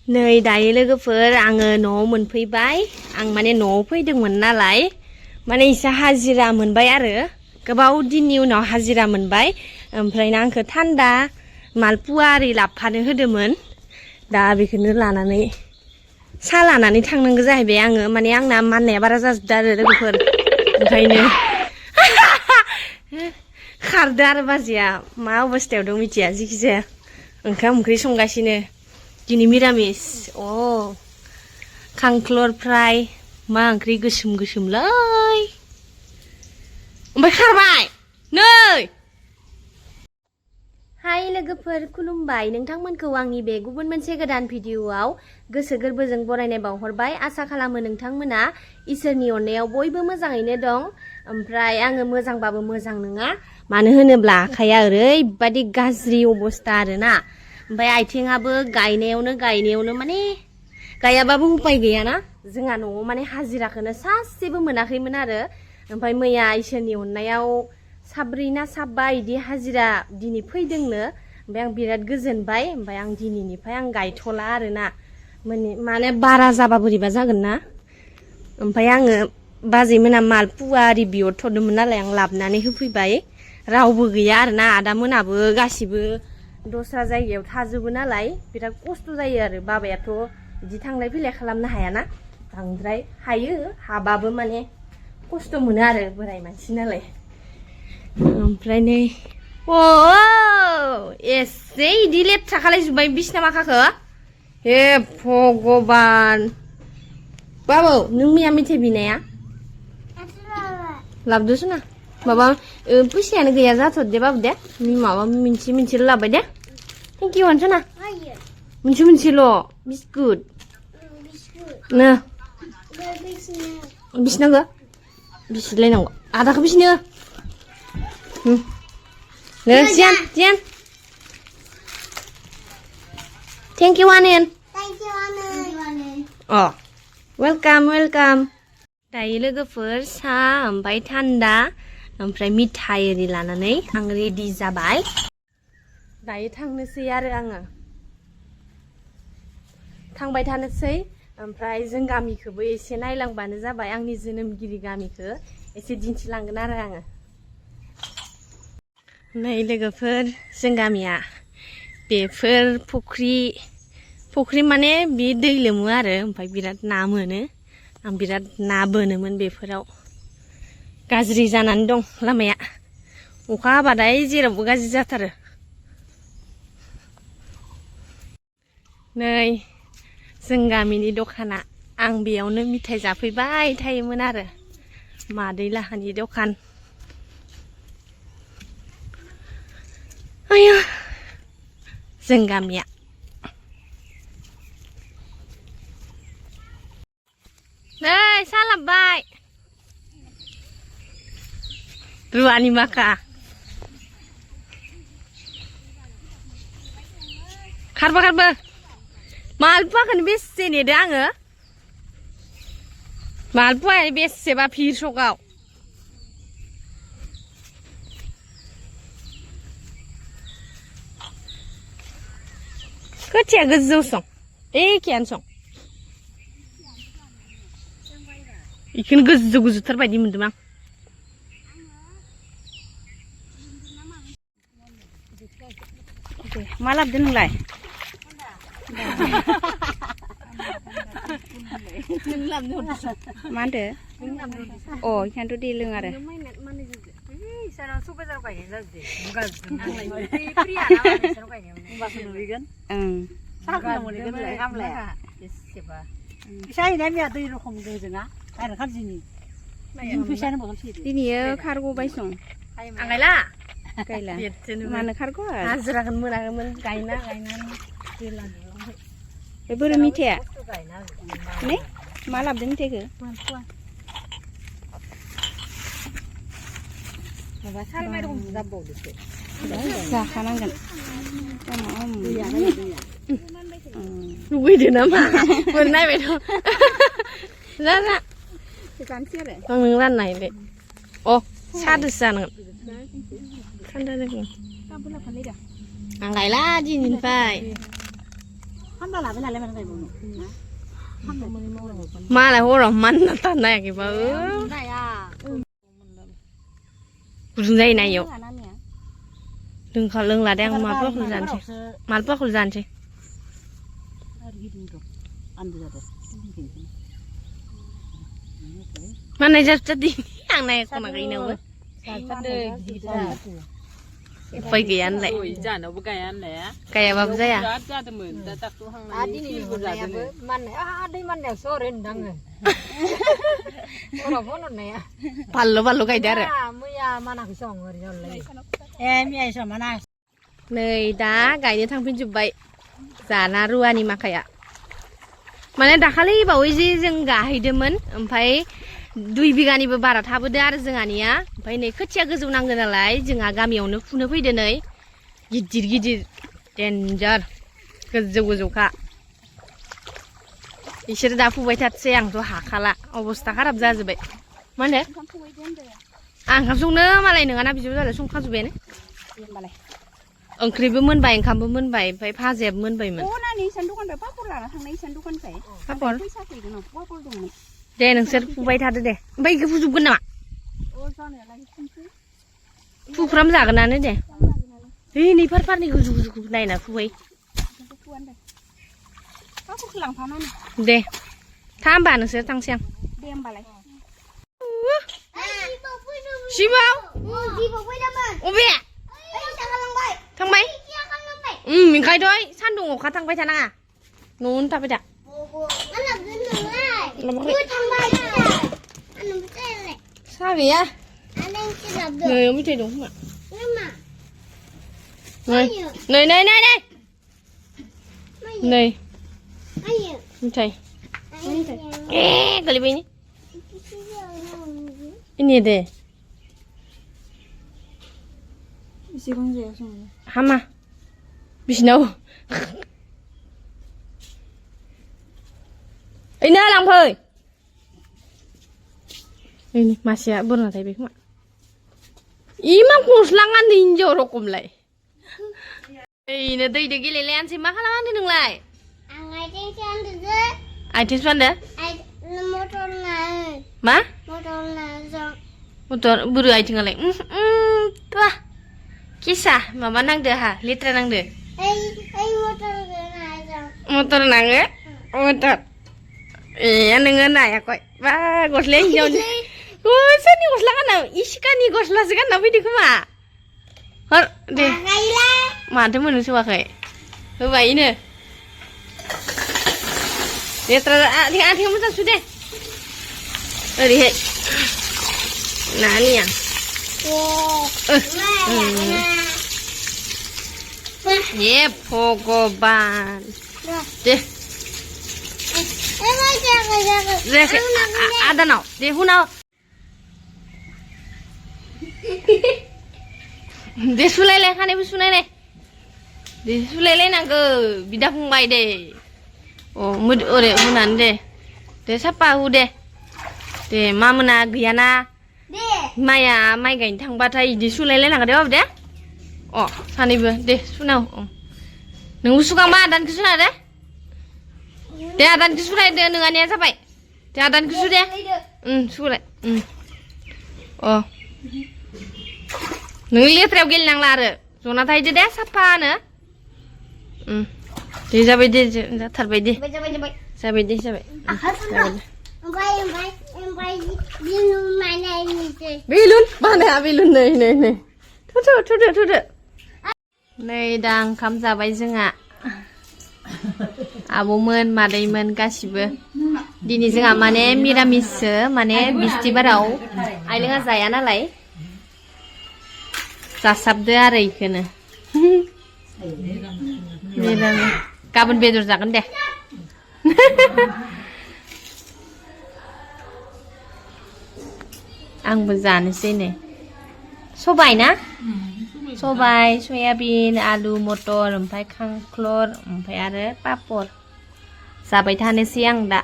नै दायो लोगोफोर आङो न'आव मोनफैबाय आं माने न'आव फैदोंमोन नालाय माने इसा हाजिरा मोनबाय आरो गोबाव दिननि उनाव हाजिरा मोनबाय ओमफ्राय आंखौ थान्दा मालपुवा आरि लाबफानो होदोंमोन दा बेखौनो लानानै साहा लानानै थांनांगौ जाहैबाय आङो माने आंना माननाया बारा जाजोबदों आरो लोगोफोर ओंखायनो खारदो आरो बाजैया मा अबस्थायाव दं मिथिया जिखिजाया ओंखाम ओंख्रि संगासिनो दिनै मिरामिस खांख्लर फ्राय मा ओंख्रि गोसोम गोसोमलै ओमफ्राय खारबाय नै हाय लोगोफोर खुलुमबाय नोंथांमोनखौ आंनि बे गुबुन मोनसे गोदान भिडिअआव गोसो गोरबोजों बरायनाय बावहरबाय आसा खालामो नोंथांमोना इसोरनि अननायाव बयबो मोजाङैनो दं ओमफ्राय आङो मोजांबाबो मोजां नङा मानो होनोब्ला आखाइया ओरैबादि गाज्रि अबस्था आरोना ओमफ्राय आथिङाबो गायनायावनो माने गायाबाबो उपाय गैयाना जोंहा न'आव माने हाजिराखौनो सासेबो मोनाखैमोन आरो ओमफ्राय मैया इसोरनि अननायाव साब्रै ना साबा इदि हाजिरा दिनै फैदोंनो ओमफ्राय आं बिराद गोजोनबाय ओमफ्राय आं दिनैनिफ्राय आं गायथ'ला आरोना माने बारा जाबा बोरैबा जागोन ना ओमफ्राय आङो बाजैमोना मालपुवा आरि बिहरथ'दोंमोन नालाय आं लाबोनानै होफैबाय रावबो गैया आरोना आदामोनाबो गासिबो दस्रा जायगायाव थाजोबो नालाय बिराद खस्थ' जायो आरो बाबायाथ' बिदि थांलाय फैलाय खालामनो हायाना बांद्राय हायो हाबाबो माने खस्थ' मोनो आरो बोराय मानसि नालाय ओमफ्राय नै एसे इदि लेथ्रा खालायजोब्बाय बिसिना माखाखो हे भगबान बाबु नों मैया मेथाइ बिनाया लाबोदोसो ना माबा फैसायानो गैया जाथ'दे बाबु दे माबा मोनसेल' लाबाय दे थेंक इउ होनसै ना मोनसेल' बिस्कुट नो बिसिनांगौ बिसिलायनांगौ आदाखौ बिसिनो जियान थेंक इउ आनेन वेलकाम दायो लोगोफोर साहा ओमफ्राय थान्दा ओमफ्राय मिथाइ एरि लानानै आं रेडि जाबाय दायो थांनोसै आरो आङो थांबाय थानोसै ओमफ्राय जों गामिखौबो एसे नायलांबानो जाबाय आंनि जोनोमगिरि गामिखौ एसे दिन्थिलांगोन आरो आङो नै लोगोफोर जों गामिया बेफोर फुख्रि माने बे दै लोमो आरो ओमफ्राय बिराद ना मोनो आं बिराद ना बोनोमोन बेफोराव गाज्रि जानानै दं लामाया अखा हाबाथाय जेरावबो गाज्रि जाथारो नै जों गामिनि दखाना आं बेयावनो मिथाइ जाफैबाय थायोमोन आरो मादै लाहानि दखान आया जों गामिया नै साहा लाबोबाय रुवानि माखा खारबो मालपुवाखौनो बेसे नेदो आङो मालपुवाया बेसेबा फिरसकआव खोथिया गोजौ सं एखेयानो सं बेखौनो गोजौथार बायदि मोनदों आं मा लाबोदो नोंलाय मा होनदो बेखायनोथ' दै लों आरो दिनैयो खारग'बाय सं आंगायला गायला मानो खारग' हाजिराखौनो मोनाखैमोन गायनानै बे बोरै मिथाइया ने मा लाबोदों मिथाइखौ माबा सारमाय रखम जाबावदोसो जाखानांगोन लुगैदो नामा बोरै नायबाय दं जा जानोसै आरो आं नों राननाय दे सादोसो जानांगोन थान्दा जागोन आं गायला दिनैनिफ्राय มาแล้วหัวเรามันตอนแรกกี่บ่กูถึงได้ไหนอยู่ดึงเขาเรื่องละแดงมาพวกคุณจันสิมาพวกคุณจันสิมันในจะดีอย่างในคนมากินเอาเว้ยไปกี่อันเลยไก่แบบไหนอ่ะAdi ni guna ya bu, mana? Adi mana sore ndangan. Orang pun mana ya? พันโลไก่เด้อ Muya mana kisong orang lagi. Mia isa mana? เนยดาไก่เนี่ยทางพิจิตรไปสานารัวนี่มาขยะมันเนี่ยดักเลยบ่าวจีจึงกะให้เดมัน2 बिगानिबो बारा थाबोदो आरो जोंहानिया ओमफ्राय नै खोथिया गोजौ नांगौ नालाय जोंहा गामियावनो फुनो फैदो नै गिदिर डेन्जार गोजौखा बिसोर दा फुबाय थाथसै आंथ' हाखाला अबस्था खाराब जाजोब्बाय मा होनो आं ओंखाम संनो मालाय नोङाना बिजों जालाय संखाजोब्बायानो ओंख्रिबो मोनबाय ओंखामबो मोनबाय ओमफ्राय भाजायाबो मोनबायमोन नानि इसान दखाननिफ्राय पापर लाना थांनाय इसान दखाननिफ्राय पापर फैसा फैगोन पापर दंमोन दे नोंसोर फुबाय थादो दे ओमफ्राय इखो फुजोबगोन नामा फुफ्राम जागोनानो दे ओइ नै फारफारनि गोजौ नायना फुबाय पापरखौ लांफानानै दे था होमबा नोंसोर थांसै आं दे होमबालाय सिबाव अबे थांबाय ओंखायनोथ' सान्दुं अखा थांबाय थानाङा न'आवनो थाबाय था साहा गैया नै मेथाइ दं खोमा नै मेथाइ गोलैबाय ini deh hama bisnaw ini lang phơi ini masih ya burna tapi mak imam kuslangan ninjo rokum lai ini tuh ide gile lian sih makalah mandi nung lai Aitin suanda motor na ma motor motor buru ai tinggal tuh kisah mama nang deh ha litra nang deh motor nang motor iya nengen ya kok wah goslen jauh gosan nih goslan kan isi kan nih goslan sekan tapi di kuma har deh mana mana sih wakai coba ini litra tinggal macam sudah lihat nah ini yang Yep, pogoban. Deh. Ada now. Deh, hunau. Deh sulele, kan ibu sulele. Deh sulele nangke bidak pungbai deh. Oh, mud ore hunan deh. Deh siapa deh? Deh, mama na giana. Maya, mai gain thang batai di sulele nangke deh, deh. Oh, sanibah deh sunau. Nunggu suka mah dan kesuna deh. Deh dan kesuna deh nengannya sampai. Deh dan kesuna. Sudah. Oh. Nunggu lihat terus nang lara. Zona tadi deh siapa na? Deh sampai deh terbaik deh. Sampai deh sampai. Bilun mana bilun nih. Tuh. नै दा ओंखाम जाबाय जोंहा आब'मोन मादैमोन गासिबो दिनै जोंहा माने मिरामिससो माने बिस्थिबाराव आइलोङा जाया नालाय जासाबदो आरो इखोनो गाबोन बेदर जागोन दे आंबो जानोसै नै सबाय ना सबाय सयाबिन आलु मटर ओमफ्राय खांख्लर ओमफ्राय आरो पापर जाबाय थानोसै आं दा